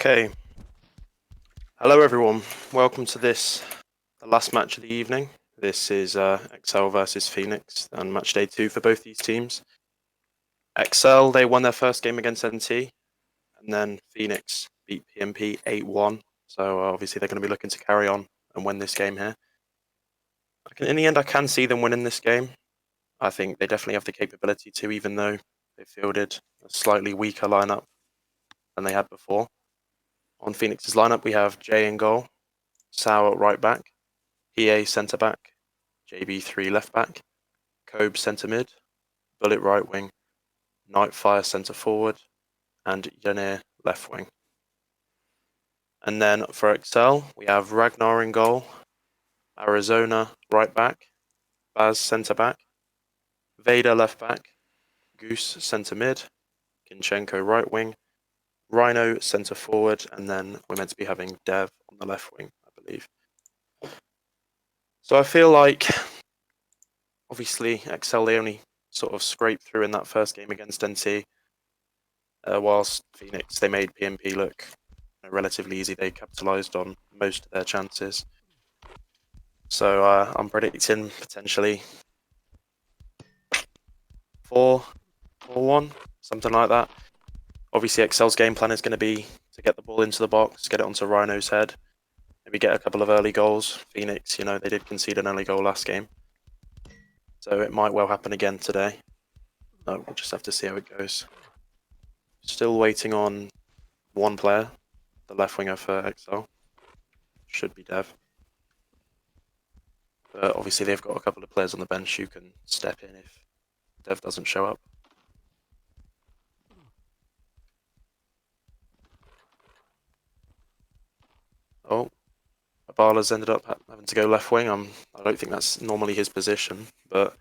Okay. Hello everyone. Welcome to the last match of the evening. This is Excel versus Phoenix and match day 2 for both these teams. Excel, they won their first game against NT, and then Phoenix beat PMP 8-1. So obviously they're going to be looking to carry on and win this game here. In the end, I can see them winning this game. I think they definitely have the capability to, even though they fielded a slightly weaker lineup than they had before. On Phoenix's lineup, we have Jay in goal, Sao at right back, PA centre back, JB3 left back, Kobe centre mid, Bullet right wing, Nightfire centre forward, and Yanir left wing. And then for Excel, we have Ragnar in goal, Arizona right back, Baz centre back, Vader left back, Goose centre mid, Kinchenko right wing, Rhino centre forward, and then we're meant to be having Dev on the left wing, I believe. So I feel like, obviously, Excel, they only sort of scraped through in that first game against NT, whilst Phoenix, they made PMP look relatively easy. They capitalised on most of their chances. So I'm predicting potentially 4-1, something like that. Obviously, Excel's game plan is going to be to get the ball into the box, get it onto Rhino's head, maybe get a couple of early goals. Phoenix, they did concede an early goal last game, so it might well happen again today. We'll just have to see how it goes. Still waiting on one player, the left winger for Excel. Should be Dev. But obviously they've got a couple of players on the bench who can step in if Dev doesn't show up. Oh, Abala's ended up having to go left wing. I don't think that's normally his position, but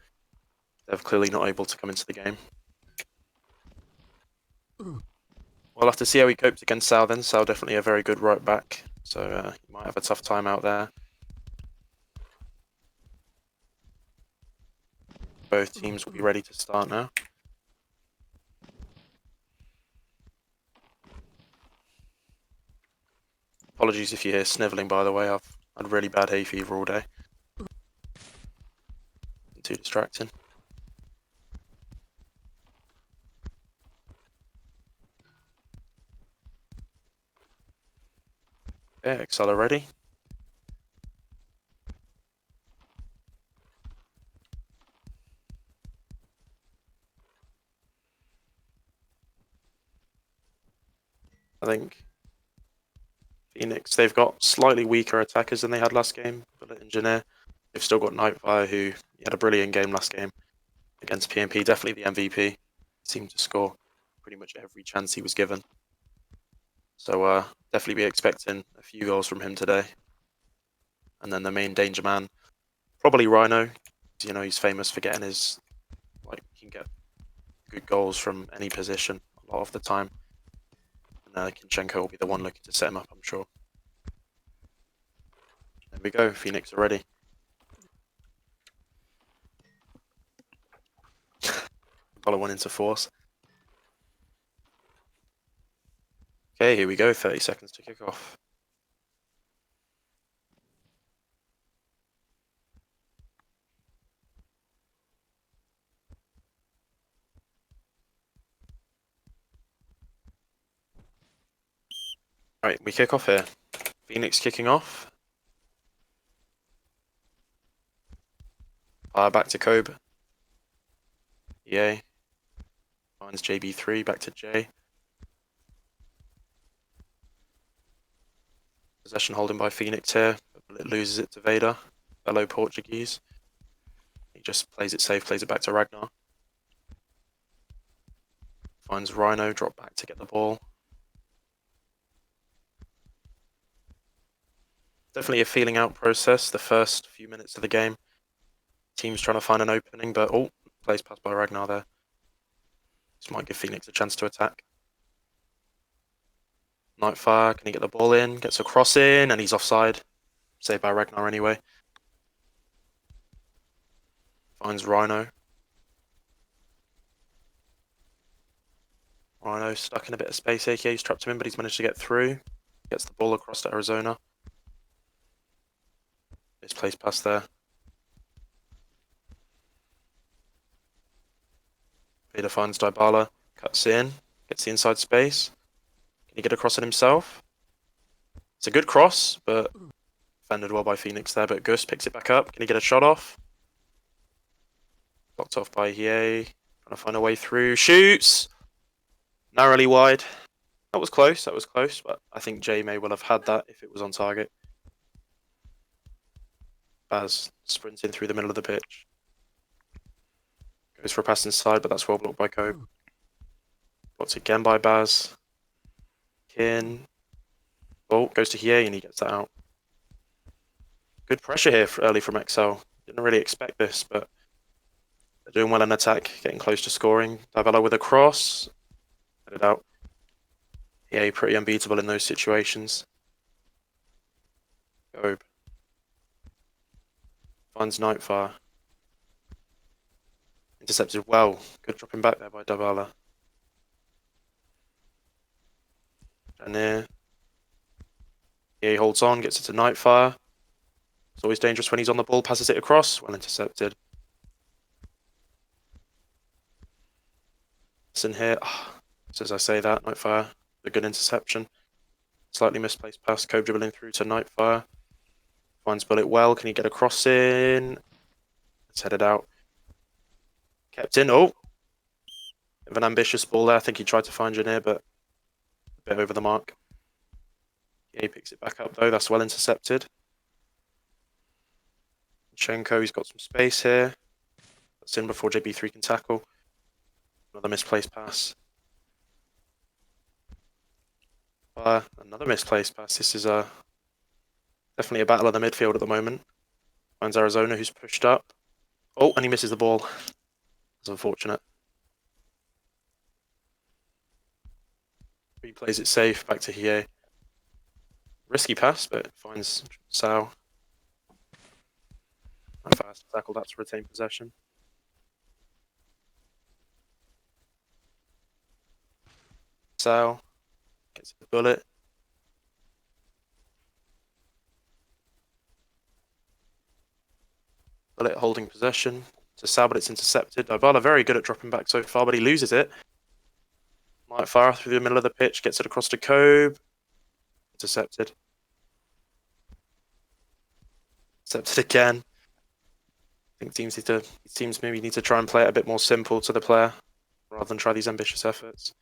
they're clearly not able to come into the game. We'll have to see how he copes against Sal then. Sal definitely a very good right back, so he might have a tough time out there. Both teams will be ready to start now. Apologies if you hear snivelling, by the way. I've had really bad hay fever all day. Too distracting. Yeah, Excel ready. I think Phoenix, they've got slightly weaker attackers than they had last game. Bullet Engineer, they've still got Nightfire, who had a brilliant game last game against PMP. Definitely the MVP. He seemed to score pretty much every chance he was given. So definitely be expecting a few goals from him today. And then the main danger man, probably Rhino. He's famous for getting he can get good goals from any position a lot of the time. And Kinchenko will be the one looking to set him up, I'm sure. There we go, Phoenix are ready. Apollo 1 into force. Okay, here we go, 30 seconds to kick off. Right, we kick off here. Phoenix kicking off. Fire back to Kobe. EA. Finds JB3, back to J. Possession holding by Phoenix here, but it loses it to Vader, fellow Portuguese. He just plays it safe, plays it back to Ragnar. Finds Rhino, drop back to get the ball. Definitely a feeling out process, the first few minutes of the game. Team's trying to find an opening, but plays passed by Ragnar there. This might give Phoenix a chance to attack. Nightfire, can he get the ball in? Gets a cross in, and he's offside. Saved by Ragnar anyway. Finds Rhino. Rhino stuck in a bit of space. AK's trapped him in, but he's managed to get through. Gets the ball across to Arizona. Misplaced pass there. Vader finds Dybala, cuts in, gets the inside space. Can he get across it himself? It's a good cross, but defended well by Phoenix there, but Gus picks it back up. Can he get a shot off? Blocked off by Hiei. Trying to find a way through. Shoots! Narrowly wide. That was close, but I think Jay may well have had that if it was on target. Baz sprinting through the middle of the pitch. Goes for a pass inside, but that's well blocked by Cope. Blocked again by Baz. Kin. Oh, goes to Hiei and he gets that out. Good pressure here early from Excel. Didn't really expect this, but they're doing well in attack, getting close to scoring. Dybala with a cross. Headed out. Hiei pretty unbeatable in those situations. Gobe. Finds Nightfire. Intercepted well. Good dropping back there by Dybala. Janir. Hiei holds on, gets it to Nightfire. It's always dangerous when he's on the ball, passes it across. Well intercepted. Listen here. So as I say that, Nightfire, a good interception. Slightly misplaced pass, Cope dribbling through to Nightfire. Finds Bullet well. Can he get a cross in? It's headed out. Kept in. Oh! Bit of an ambitious ball there. I think he tried to find Janir, but a bit over the mark. Yeah, he picks it back up though. That's well intercepted. Chenko, he's got some space here. That's in before JB3 can tackle. Another misplaced pass. Another misplaced pass. This is definitely a battle of the midfield at the moment. Finds Arizona, who's pushed up. Oh, and he misses the ball. That's unfortunate. Replays it safe, back to Hiei. Risky pass, but finds Sao. Not fast tackle that to retain possession. Sao gets the Bullet. Bullet holding possession to Sao, but it's intercepted. Dybala very good at dropping back so far, but he loses it. Might fire through the middle of the pitch, gets it across to Cobe. Intercepted. Intercepted again. I think teams maybe need to try and play it a bit more simple to the player rather than try these ambitious efforts.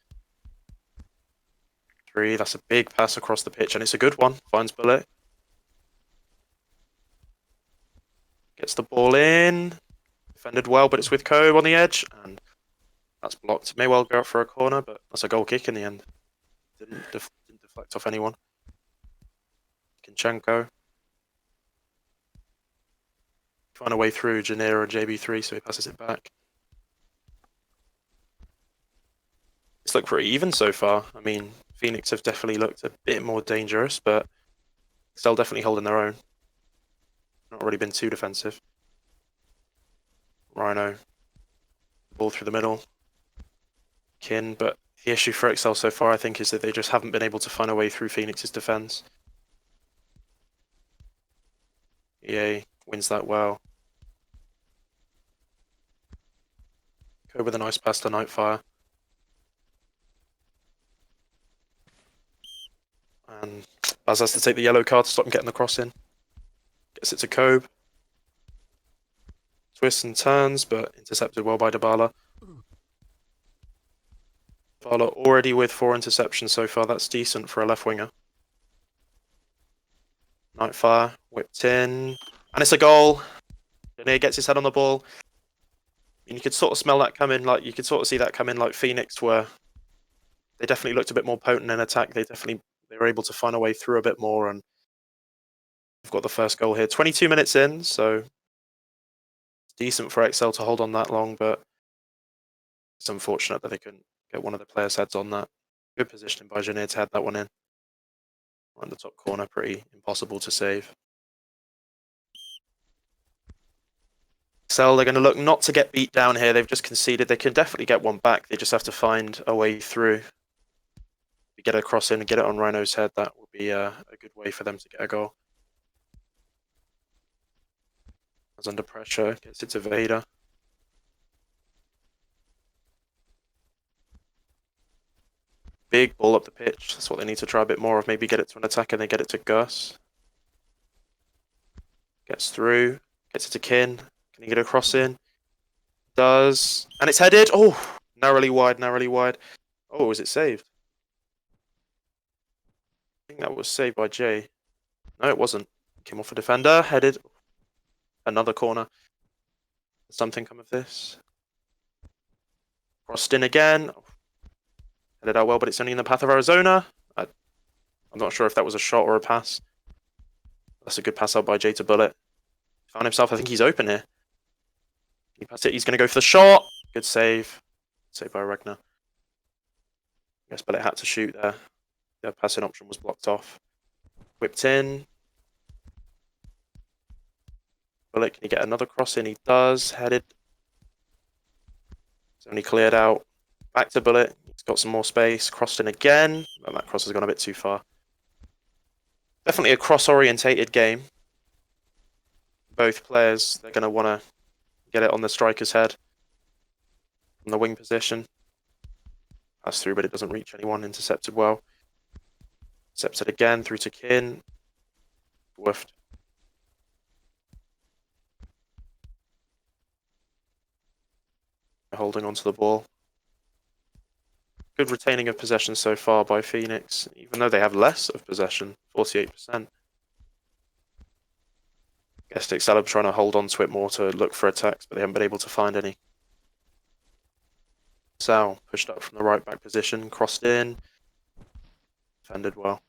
3, that's a big pass across the pitch, and it's a good one. Finds Bullet. Gets the ball in. Defended well, but it's with Cobe on the edge, and that's blocked. May well go out for a corner, but that's a goal kick in the end. Didn't deflect off anyone. Kinchenko. Find a way through Janir or JB3, so he passes it back. It's looked pretty even so far. I mean, Phoenix have definitely looked a bit more dangerous, but still definitely holding their own. Not really been too defensive. Rhino. Ball through the middle. Kin, but the issue for Excel so far, I think, is that they just haven't been able to find a way through Phoenix's defense. EA wins that well. Go with a nice pass to Nightfire. And Baz has to take the yellow card to stop him getting the cross in. Gets it to Cobe. Twists and turns, but intercepted well by Dybala. Dybala already with 4 interceptions so far. That's decent for a left winger. Nightfire whipped in, and it's a goal. Janir gets his head on the ball. And you could sort of smell that coming. Like you could sort of see that coming. Like Phoenix were. They definitely looked a bit more potent in attack. They were able to find a way through a bit more, and we've got the first goal here. 22 minutes in, so it's decent for Excel to hold on that long, but it's unfortunate that they couldn't get one of the players' heads on that. Good positioning by Janir to head that one in. Right in the top corner, pretty impossible to save. Excel, they're going to look not to get beat down here. They've just conceded. They can definitely get one back. They just have to find a way through. If we get a cross in and get it on Rhino's head, that would be a good way for them to get a goal. As under pressure, gets it to Vader. Big ball up the pitch. That's what they need to try a bit more of. Maybe get it to an attacker and they get it to Gus. Gets through. Gets it to Kin. Can he get a cross in? Does. And it's headed. Oh, narrowly wide, narrowly wide. Oh, was it saved? I think that was saved by Jay. No, it wasn't. Came off a defender. Headed. Another corner. Something come of this. Crossed in again. Headed out well, but it's only in the path of Arizona. I'm not sure if that was a shot or a pass. That's a good pass out by Jay to Bullet. Found himself. I think he's open here. He passed it. He's going to go for the shot. Good save. Save by Ragnar. I guess Bullet had to shoot there. The passing option was blocked off. Whipped in. Bullet, can he get another cross in? He does. Headed. It's only cleared out. Back to Bullet. He's got some more space. Crossed in again. And that cross has gone a bit too far. Definitely a cross-orientated game. Both players, they're going to want to get it on the striker's head. From the wing position. Pass through, but it doesn't reach anyone. Intercepted well. Intercepted again, through to Kin. Woofed. Holding onto the ball. Good retaining of possession so far by Phoenix, even though they have less of possession, 48%. Guess Excel trying to hold on to it more to look for attacks, but they haven't been able to find any. Sal pushed up from the right back position, crossed in, defended well.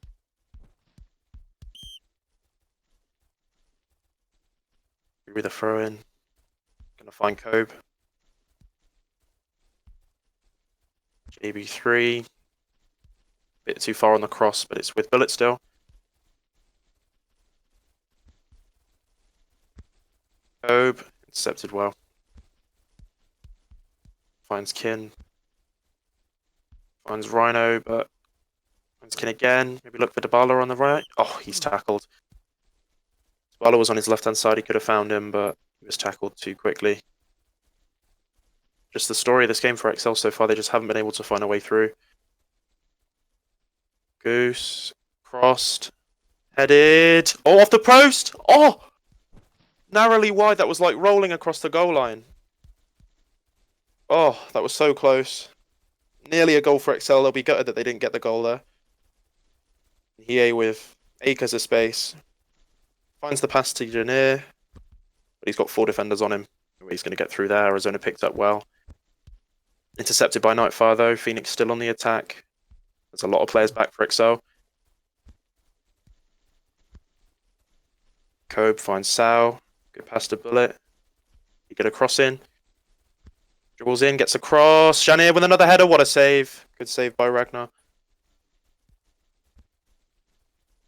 With a throw in, gonna find Kobe. JB3, bit too far on the cross, but it's with Bullet still. Kobe, intercepted well. Finds Kin. Finds Rhino, but finds Kin again. Maybe look for Dybala on the right. Oh, he's tackled. Dybala was on his left-hand side. He could have found him, but he was tackled too quickly. Just the story of this game for Excel so far, they just haven't been able to find a way through. Goose, crossed, headed. Oh, off the post! Oh! Narrowly wide, that was like rolling across the goal line. Oh, that was so close. Nearly a goal for Excel. They'll be gutted that they didn't get the goal there. He with acres of space. Finds the pass to Janir, but he's got 4 defenders on him. He's going to get through there. Arizona picked up well. Intercepted by Nightfire though. Phoenix still on the attack. There's a lot of players back for Excel. Kobe finds Sal. Good pass to Bullet. He get a cross in. Dribbles in, gets a cross. Janir with another header. What a save. Good save by Ragnar.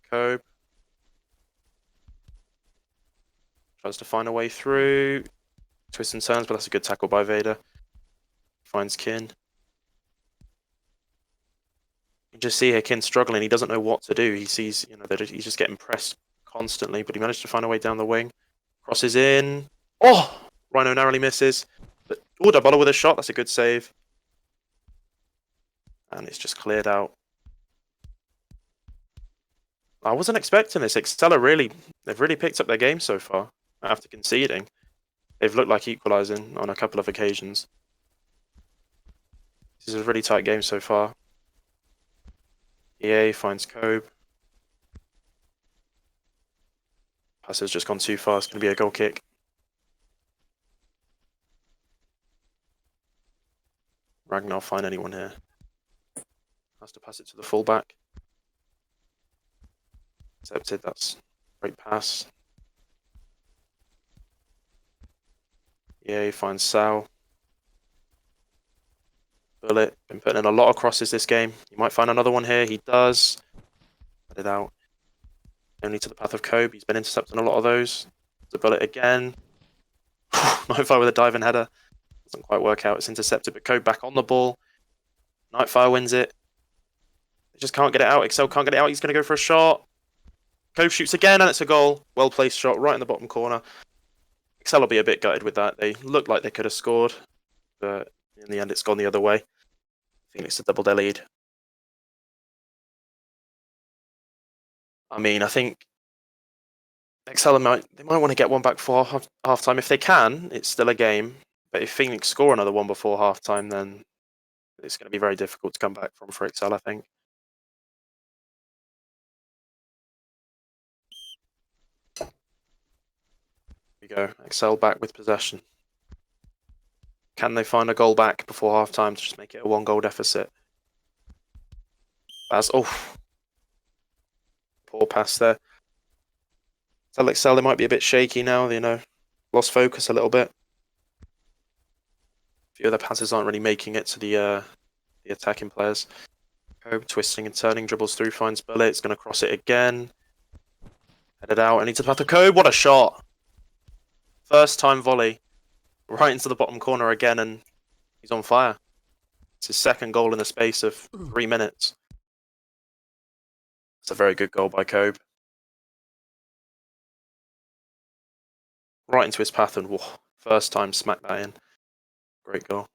Kobe. Tries to find a way through. Twists and turns, but that's a good tackle by Vader. Finds Kin. You just see here Kin struggling. He doesn't know what to do. He sees, that he's just getting pressed constantly, but he managed to find a way down the wing. Crosses in. Oh! Rhino narrowly misses. But Dybala with a shot. That's a good save. And it's just cleared out. I wasn't expecting this. Excel they've really picked up their game so far after conceding. They've looked like equalising on a couple of occasions. This is a really tight game so far. EA finds Kobe. Pass has just gone too far. It's going to be a goal kick. Ragnar find anyone here. Has to pass it to the fullback. Accepted. That's a great pass. EA finds Sal. Bullet, been putting in a lot of crosses this game. He might find another one here. He does. Let it out. Only to the path of Kobe. He's been intercepting a lot of those. The Bullet again. Nightfire with a diving header. Doesn't quite work out. It's intercepted, but Code back on the ball. Nightfire wins it. They just can't get it out. Excel can't get it out. He's going to go for a shot. Cove shoots again, and it's a goal. Well-placed shot right in the bottom corner. Excel will be a bit gutted with that. They looked like they could have scored, but in the end, it's gone the other way. Phoenix to double their lead. I mean, I think Excel might want to get one back before half time. If they can, it's still a game. But if Phoenix score another one before half time, then it's going to be very difficult to come back from for Excel, I think. Here we go. Excel back with possession. Can they find a goal back before half time to just make it a 1-goal deficit? Oh, poor pass there. Tell Excel they might be a bit shaky now, lost focus a little bit. A few of the passes aren't really making it to the attacking players. Cope twisting and turning, dribbles through, finds Bullet. It's going to cross it again. Headed out, and into the path of Cope. What a shot! First time volley. Right into the bottom corner again, and he's on fire. It's his second goal in the space of 3 minutes. It's a very good goal by Cope. Right into his path, and whoa, first time smack that in. Great goal.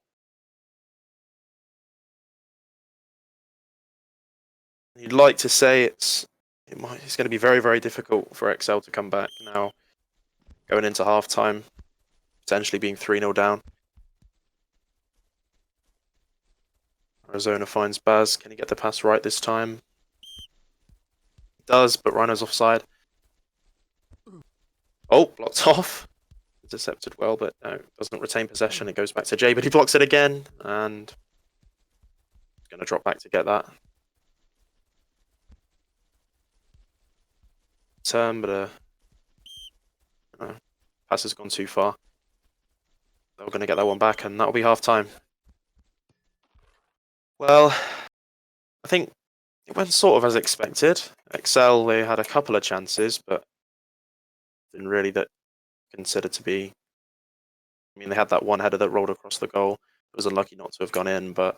You'd like to say it's going to be very, very difficult for XL to come back now, going into half time, potentially being 3-0 down. Arizona finds Baz. Can he get the pass right this time? He does, but Rhino's offside. Oh, blocked off. Intercepted well, but no, doesn't retain possession. It goes back to Jay, but he blocks it again, and he's going to drop back to get that. Turn, but pass has gone too far. They're going to get that one back, and that'll be half time. Well, I think it went sort of as expected. Excel, they had a couple of chances, but didn't really that considered to be. I mean, they had that one header that rolled across the goal. It was unlucky not to have gone in, but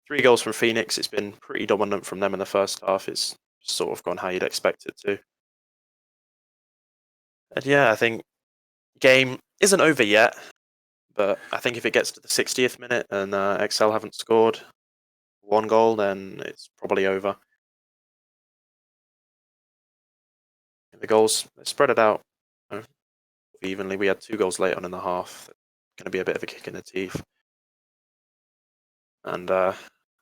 3 goals from Phoenix. It's been pretty dominant from them in the first half. It's sort of gone how you'd expect it to. And yeah, I think game isn't over yet, but I think if it gets to the 60th minute and Excel haven't scored 1 goal, then it's probably over. The goals, they spread it out evenly. We had 2 goals late on in the half. Going to be a bit of a kick in the teeth. And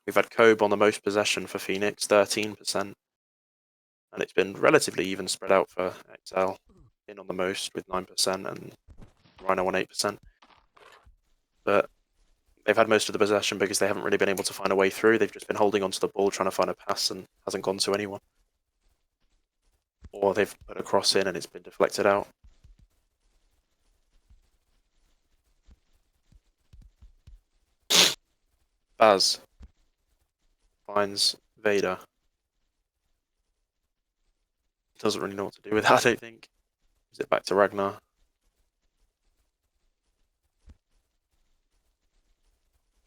we've had Kobe on the most possession for Phoenix, 13%. And it's been relatively even spread out for XL, in on the most with 9% and Rhino on 8%. But they've had most of the possession because they haven't really been able to find a way through. They've just been holding onto the ball, trying to find a pass, and hasn't gone to anyone. Or they've put a cross in and it's been deflected out. Baz finds Vader. Doesn't really know what to do with that, I don't think. Is it back to Ragnar?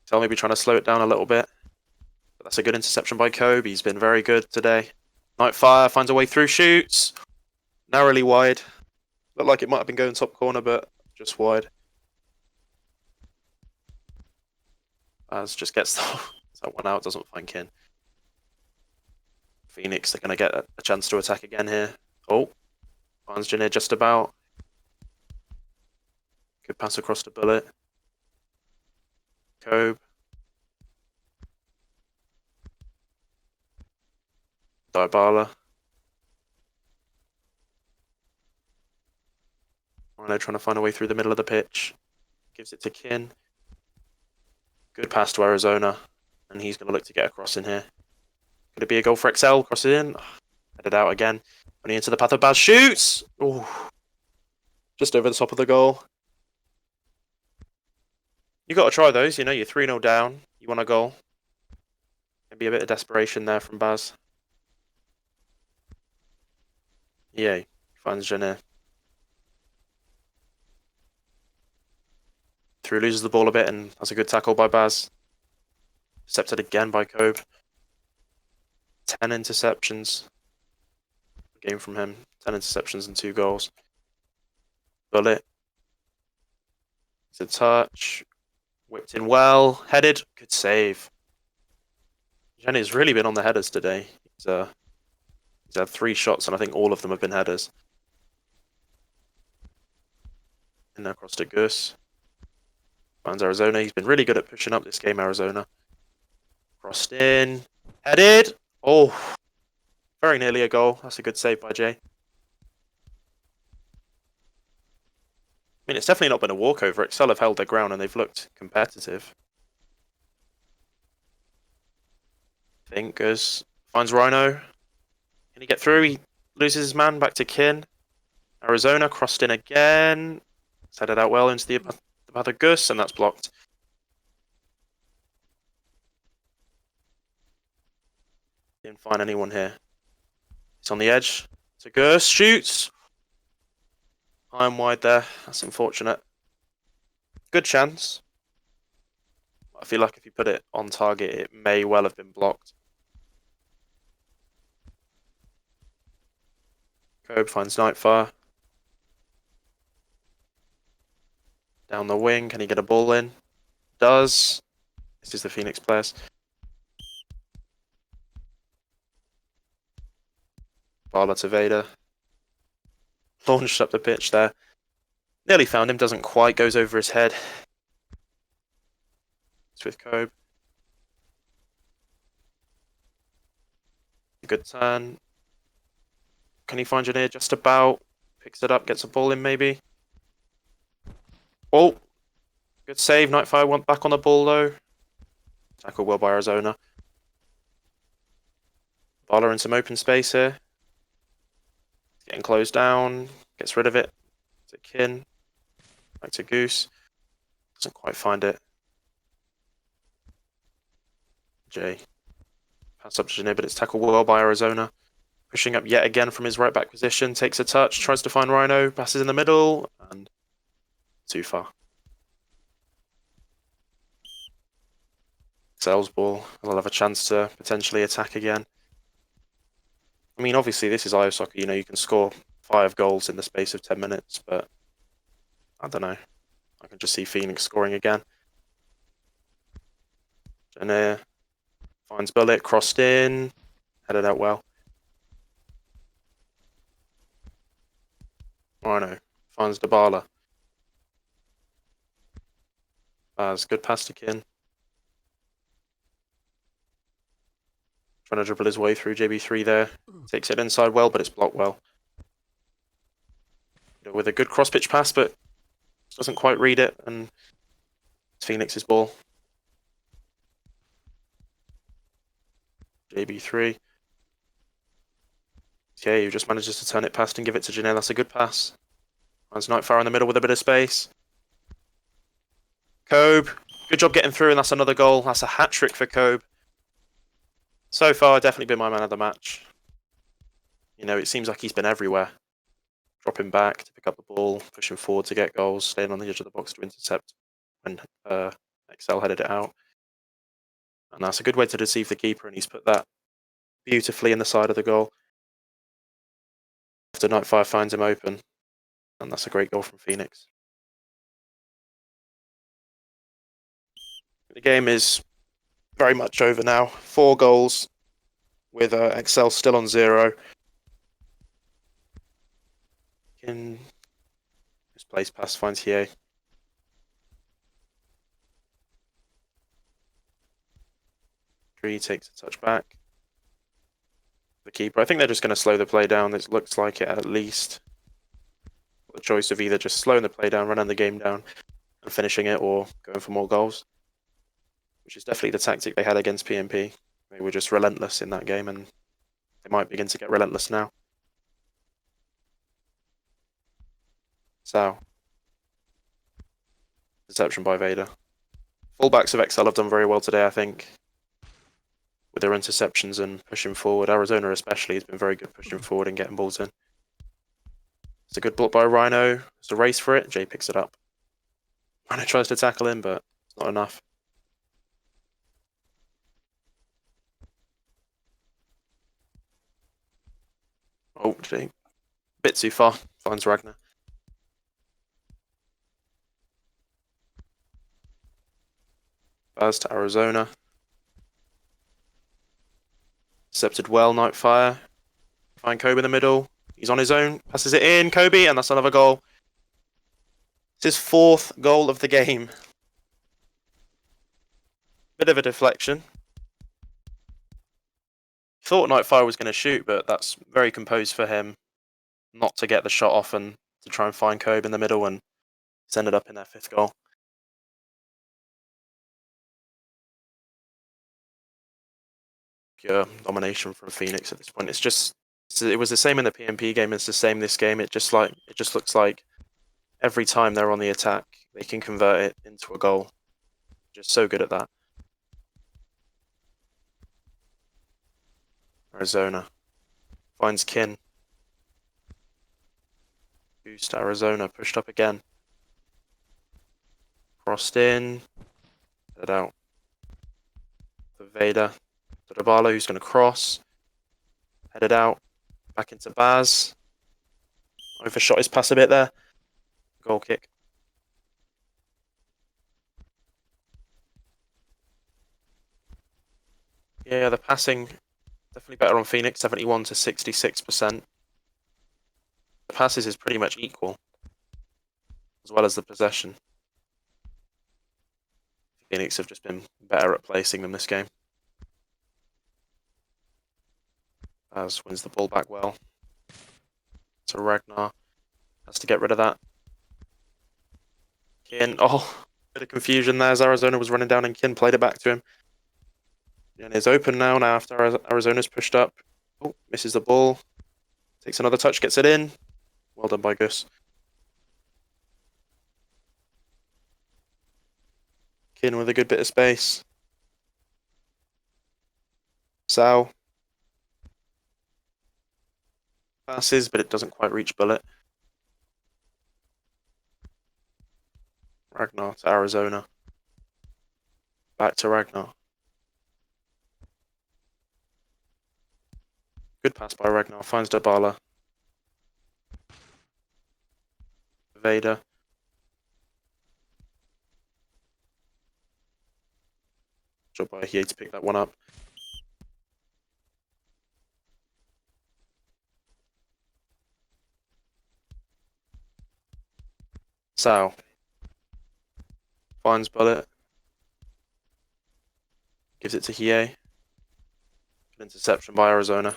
So maybe trying to slow it down a little bit. But that's a good interception by Kobe. He's been very good today. Nightfire finds a way through, shoots. Narrowly wide. Looked like it might have been going top corner, but just wide. As just gets that one out, doesn't find Kin. Phoenix, they're going to get a chance to attack again here. Oh, finds Janir just about. Good pass across the Bullet. Kobe. Dybala. Rhino trying to find a way through the middle of the pitch. Gives it to Kin. Good pass to Arizona. And he's going to look to get across in here. Could it be a goal for XL? Cross it in. Headed out again. Running into the path of Baz. Shoots! Ooh. Just over the top of the goal. You got to try those. You're 3-0 down. You want a goal. Maybe a bit of desperation there from Baz. Yeah, finds Janir. through, loses the ball a bit, and that's a good tackle by Baz. Intercepted again by Kobe. 10 interceptions. Game from him. 10 interceptions and 2 goals. Bullet. It's a touch. Whipped in well. Headed. Good save. Jenny's really been on the headers today. He's had 3 shots, and I think all of them have been headers. And across to Gus. Finds Arizona. He's been really good at pushing up this game, Arizona. Crossed in. Headed. Oh, very nearly a goal. That's a good save by Jay. I mean, it's definitely not been a walkover. Excel have held their ground and they've looked competitive. I think Gus finds Rhino. Can he get through? He loses his man back to Kin. Arizona crossed in again. It's headed out well into the path of Gus, and that's blocked. Didn't find anyone here. It's on the edge. So Gus shoots. High and wide there. That's unfortunate. Good chance. I feel like if you put it on target, it may well have been blocked. Kobe finds Nightfire. Down the wing. Can he get a ball in? Does. This is the Phoenix players. Barla to Vader. Launched up the pitch there. Nearly found him. Doesn't quite. Goes over his head. It's with Kobe. Good turn. Can he find Janier just about? Picks it up. Gets a ball in maybe. Oh. Good save. Nightfire went back on the ball though. Tackle well by Arizona. Barla in some open space here. Getting closed down. Gets rid of it. To Kin. Back to Goose. Doesn't quite find it. Jay. Pass up to Janier, but it's tackled well by Arizona. Pushing up yet again from his right back position. Takes a touch. Tries to find Rhino. Passes in the middle. And too far. Excel's ball. They'll have a chance to potentially attack again. I mean, obviously, this is IOSoccer. You know, you can score 5 goals in the space of 10 minutes, but I don't know. I can just see Phoenix scoring again. Janier finds Bullet, crossed in, headed out well. Rhino finds Dybala. Baz, good pass to Kin. Trying to dribble his way through JB3 there. Takes it inside well, but it's blocked well. With a good cross-pitch pass, but doesn't quite read it, and it's Phoenix's ball. JB3. Okay, he just manages to turn it past and give it to Janelle. That's a good pass. Finds Nightfire in the middle with a bit of space. Kobe. Good job getting through, and that's another goal. That's a hat-trick for Kobe. So far, definitely been my man of the match. You know, it seems like he's been everywhere. Dropping back to pick up the ball, pushing forward to get goals, staying on the edge of the box to intercept when Excel headed it out. And that's a good way to deceive the keeper, and he's put that beautifully in the side of the goal. After Nightfire finds him open, and that's a great goal from Phoenix. The game is very much over now. 4 goals with Excel still on 0. In misplaced pass finds here. Tree takes a touch back. The keeper. I think they're just going to slow the play down. It looks like it at least. The choice of either just slowing the play down, running the game down, and finishing it, or going for more goals. Which is definitely the tactic they had against PMP. They were just relentless in that game, and they might begin to get relentless now. So, deception by Vader. Fullbacks of Excel have done very well today, I think, with their interceptions and pushing forward. Arizona especially has been very good pushing forward and getting balls in. It's a good block by Rhino. It's a race for it. Jay picks it up. Ragnar tries to tackle him, but it's not enough. Oh, gee. Bit too far. Finds Ragnar. Baz to Arizona. Intercepted well, Nightfire. Find Kobe in the middle. He's on his own. Passes it in. Kobe, and that's another goal. It's his 4th goal of the game. Bit of a deflection. Thought Nightfire was going to shoot, but that's very composed for him not to get the shot off and to try and find Kobe in the middle, and it's ended up in their 5th goal. Pure domination from Phoenix at this point. It was the same in the PMP game. It's the same this game. It just looks like every time they're on the attack, they can convert it into a goal. Just so good at that. Arizona finds Kin. Boost Arizona, pushed up again. Crossed in. Head out. For Vader. To Dybala, who's going to cross. Headed out. Back into Baz. Overshot his pass a bit there. Goal kick. Yeah, the passing definitely better on Phoenix, 71 to 66%. The passes is pretty much equal, as well as the possession. Phoenix have just been better at placing them this game. Baz wins the ball back well. To Ragnar. Has to get rid of that. Kin. Oh, bit of confusion there as Arizona was running down and Kin played it back to him. And it's open now after Arizona's pushed up. Oh, misses the ball. Takes another touch, gets it in. Well done by Gus. Kin with a good bit of space. Sal. Passes, but it doesn't quite reach Bullet. Ragnar to Arizona. Back to Ragnar. Good pass by Ragnar. Finds Dybala. Vader. Job by Hiei to pick that one up. Sal. Finds Bullet. Gives it to Hiei. Good interception by Arizona.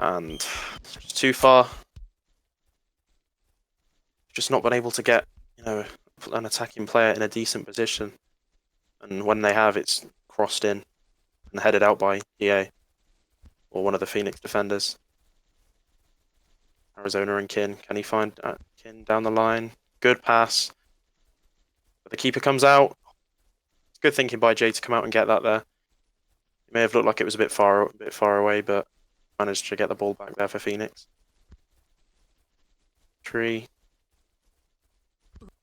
And just too far. Just not been able to get, an attacking player in a decent position. And when they have, it's crossed in and headed out by EA or one of the Phoenix defenders. Arizona and Kin. Can he find Kin down the line? Good pass. But the keeper comes out. It's good thinking by Jay to come out and get that there. It may have looked like it was a bit far away, but managed to get the ball back there for Phoenix. Tree.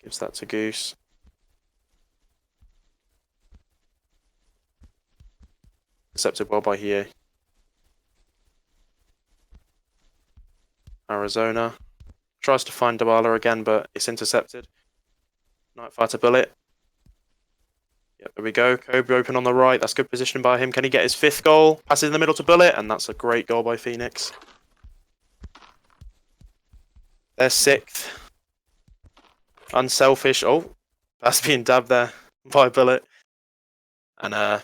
Gives that to Goose. Intercepted well by Hiei. Arizona. Tries to find Dybala again, but it's intercepted. Nightfire to Bullet. Yep, there we go. Kobe open on the right. That's good positioning by him. Can he get his 5th goal? Passes in the middle to Bullet, and that's a great goal by Phoenix. They're 6th. Unselfish. Oh, that's being dabbed there by Bullet. And that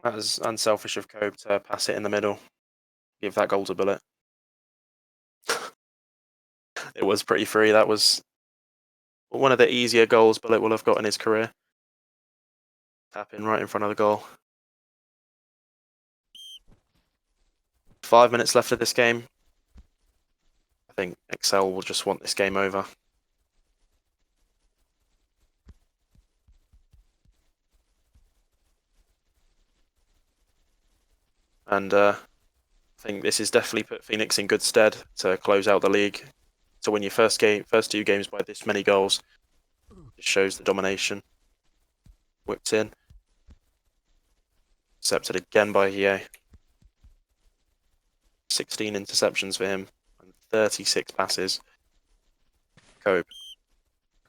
was unselfish of Kobe to pass it in the middle. Give that goal to Bullet. It was pretty free. That was one of the easier goals Bullet will have got in his career. Tap in right in front of the goal. 5 minutes left of this game. I think Excel will just want this game over. And I think this has definitely put Phoenix in good stead to close out the league. to win your first two games by this many goals. It shows the domination. Whipped in. Intercepted again by EA. 16 interceptions for him and 36 passes. Kobe.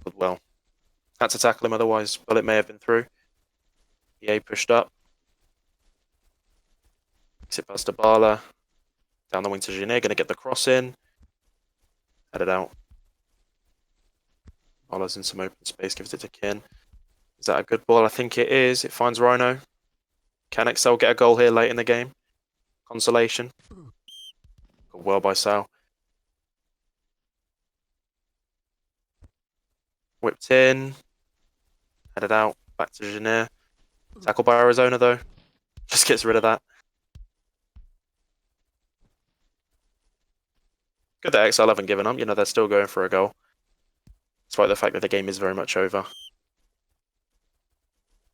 Good well. Had to tackle him, otherwise bullet may have been through. EA pushed up. Makes it past Dabala. Down the wing to Ginet, going to get the cross in. Headed out. Bala's in some open space, gives it to Kin. Is that a good ball? I think it is. It finds Rhino. Can Excel get a goal here late in the game? Consolation. Good well by Sal. Whipped in. Headed out. Back to Ginet. Tackled by Arizona though. Just gets rid of that. Good that XL haven't given up. You know, they're still going for a goal. Despite the fact that the game is very much over.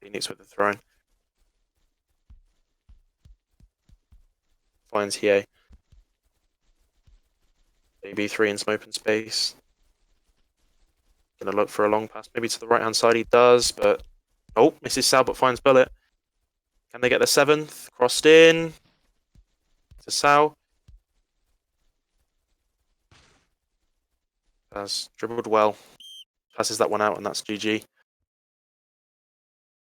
Phoenix with the throw. Finds Hiei. JB3 in some open space. Gonna look for a long pass, maybe to the right-hand side. He does, but... Oh, misses Sal, but finds Bullet. Can they get the 7th? Crossed in. To Sal. Has dribbled well. Passes that one out, and that's GG.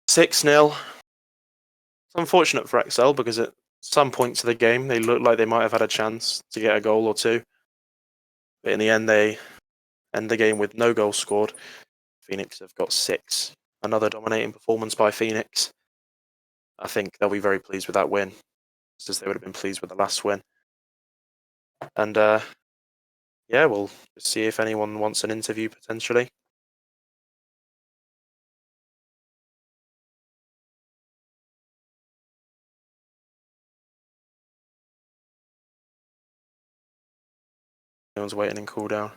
6-0. It's unfortunate for XL because at some points of the game, they looked like they might have had a chance to get a goal or two. But in the end, they end the game with no goals scored. Phoenix have got 6. Another dominating performance by Phoenix. I think they'll be very pleased with that win, just as they would have been pleased with the last win. And yeah, we'll see if anyone wants an interview potentially. Everyone's waiting in cooldown.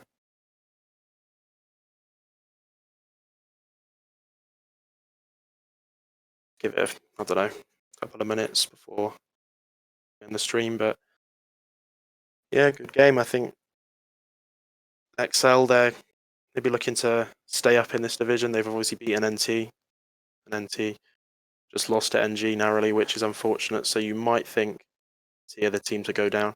Give it, I don't know, a couple of minutes before in the stream, but yeah, good game. I think XL, they'd be looking to stay up in this division. They've obviously beaten NT, and NT just lost to NG narrowly, which is unfortunate. So you might think it's the other team to go down.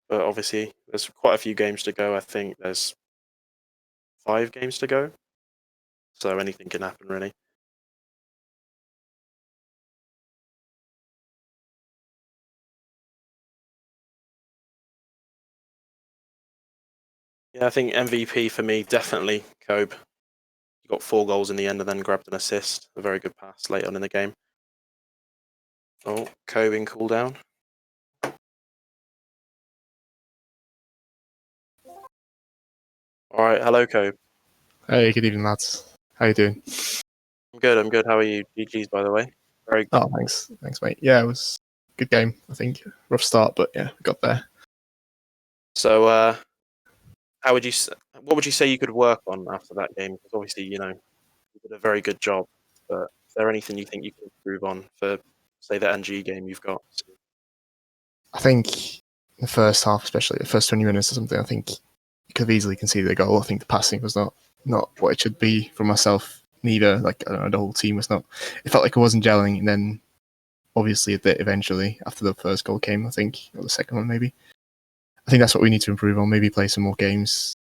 But obviously, there's quite a few games to go. I think there's 5 games to go. So anything can happen, really. Yeah, I think MVP for me, definitely Kobe. He got 4 goals in the end and then grabbed an assist. A very good pass late on in the game. Oh, Kobe in cooldown. All right, hello, Kobe. Hey, good evening, lads. How you doing? I'm good. How are you? GG's, by the way. Very good. Oh, thanks, mate. Yeah, it was a good game. I think rough start, but yeah, we got there. So, what would you say you could work on after that game? Because obviously, you know, you did a very good job. But is there anything you think you can improve on for, say, the NG game you've got? I think the first half, especially the first 20 minutes or something, I think you could have easily conceded a goal. I think the passing was not what it should be from myself. Neither, like, I don't know, the whole team was not. It felt like it wasn't gelling, and then obviously a bit eventually after the first goal came, I think, or the second one maybe. I think that's what we need to improve on. Maybe play some more games.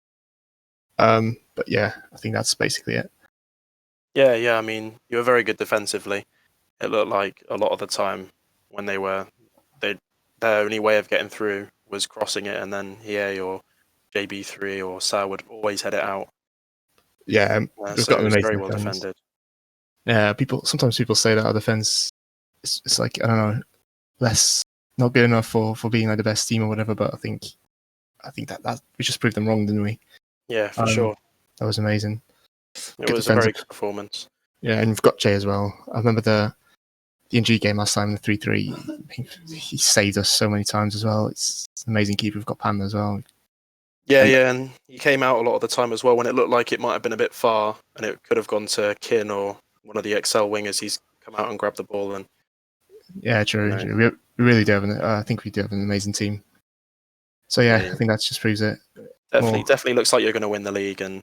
But yeah, I think that's basically it. Yeah. I mean, you were very good defensively. It looked like a lot of the time when their only way of getting through was crossing it, and then EA or JB3 or Sal would always head it out. Yeah, we've so got it an was amazing very well defense. defended. Yeah, sometimes people say that our defense it's like, I don't know, not good enough for being like the best team or whatever. But I think that we just proved them wrong, didn't we? Yeah, for sure. That was amazing. It was a very good performance. Yeah, and we've got Jay as well. I remember the NG game last time, the 3-3. He saved us so many times as well. It's an amazing keeper. We've got Panda as well. Yeah, and he came out a lot of the time as well when it looked like it might have been a bit far and it could have gone to Kin or one of the XL wingers. He's come out and grabbed the ball and. Yeah, true. You know. We really do have I think we do have an amazing team. So yeah, I think that just proves it. Definitely looks like you're going to win the league, and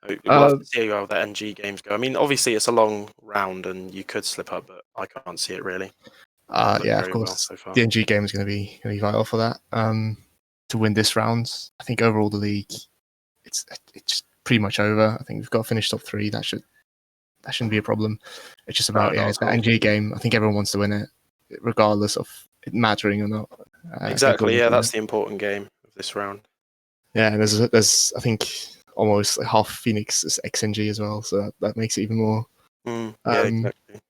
we'll have Uh, to see how the NG games go. I mean, obviously it's a long round, and you could slip up, but I can't see it really. Look yeah, of very well course, so far. the NG game is going to be vital for that. To win this round, I think overall the league, it's pretty much over. I think we've got to finish top 3. That shouldn't be a problem. It's just about Not it's at that all. NG game. I think everyone wants to win it, regardless of it mattering or not. Exactly. Yeah, that's it. the important game of this round. Yeah, and there's I think almost like half Phoenix is XNG as well, so that makes it even more. Yeah, exactly.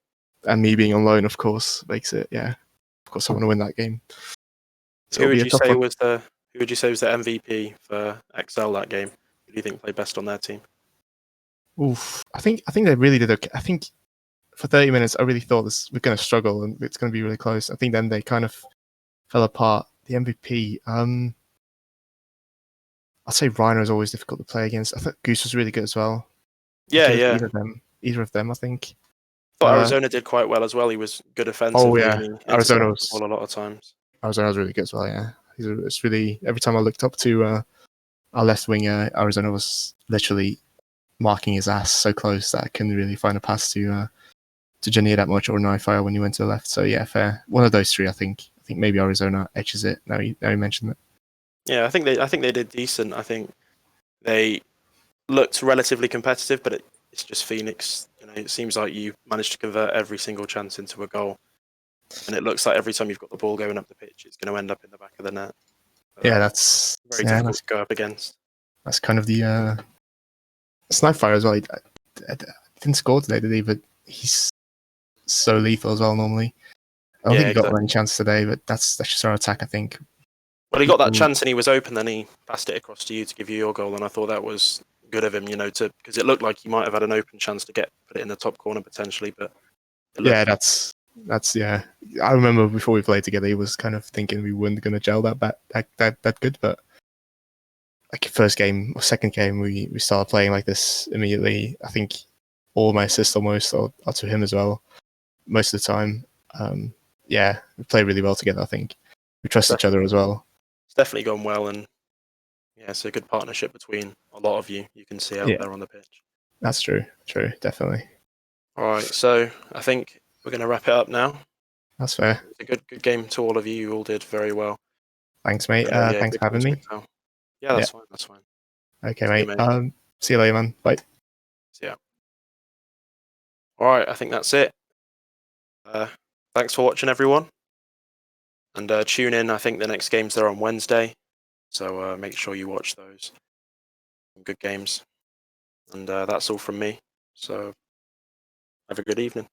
And me being on loan, of course, makes it. Yeah, of course, I want to win that game. So Who it'll be would a you tough say one. was the MVP for XL that game? Who do you think played best on their team? Oof, I think they really did okay. I think for 30 minutes, I really thought we're going to struggle and it's going to be really close. I think then they kind of fell apart. The MVP, I'd say Rhino is always difficult to play against. I thought Goose was really good as well. Yeah, Either of them, I think. Thought Arizona did quite well as well. He was good offensively, and he Arizona intercepted the ball a lot of times. was really good as well. Yeah, it's really every time I looked up to our left winger, Arizona was literally marking his ass so close that I couldn't really find a pass to Jania that much or Nifire when you went to the left. So yeah, fair. One of those 3, I think. I think maybe Arizona edges it. Now you mentioned it. Yeah, I think they did decent. I think they looked relatively competitive, but it's just Phoenix. It seems like you managed to convert every single chance into a goal, and it looks like every time you've got the ball going up the pitch, it's going to end up in the back of the net. Yeah, that's very difficult to go up against. That's kind of the Snipefire as well. He didn't score today, did he? But he's so lethal as well normally. I don't think he got any chance today, but that's just our attack, I think. Well, he got that chance and he was open, then he passed it across to you to give you your goal, and I thought that was good of him, because it looked like he might have had an open chance to put it in the top corner potentially, but yeah, that's yeah. I remember before we played together, he was kind of thinking we weren't going to gel that good, but like first game or second game, we started playing like this immediately. I think all my assists almost are to him as well, most of the time. Yeah, we play really well together. I think we trust each other as well. It's definitely gone well, and yeah, it's a good partnership between a lot of you. You can see out there on the pitch. That's true. True, definitely. All right, so I think we're going to wrap it up now. That's fair. It's a good game to all of you. You all did very well. Thanks, mate. Thanks for having me. Yeah, that's fine. That's fine. Okay, mate. See you later, man. Bye. See ya. All right, I think that's it. Thanks for watching, everyone. And tune in. I think the next games are on Wednesday. So make sure you watch those. Good games. And that's all from me. So have a good evening.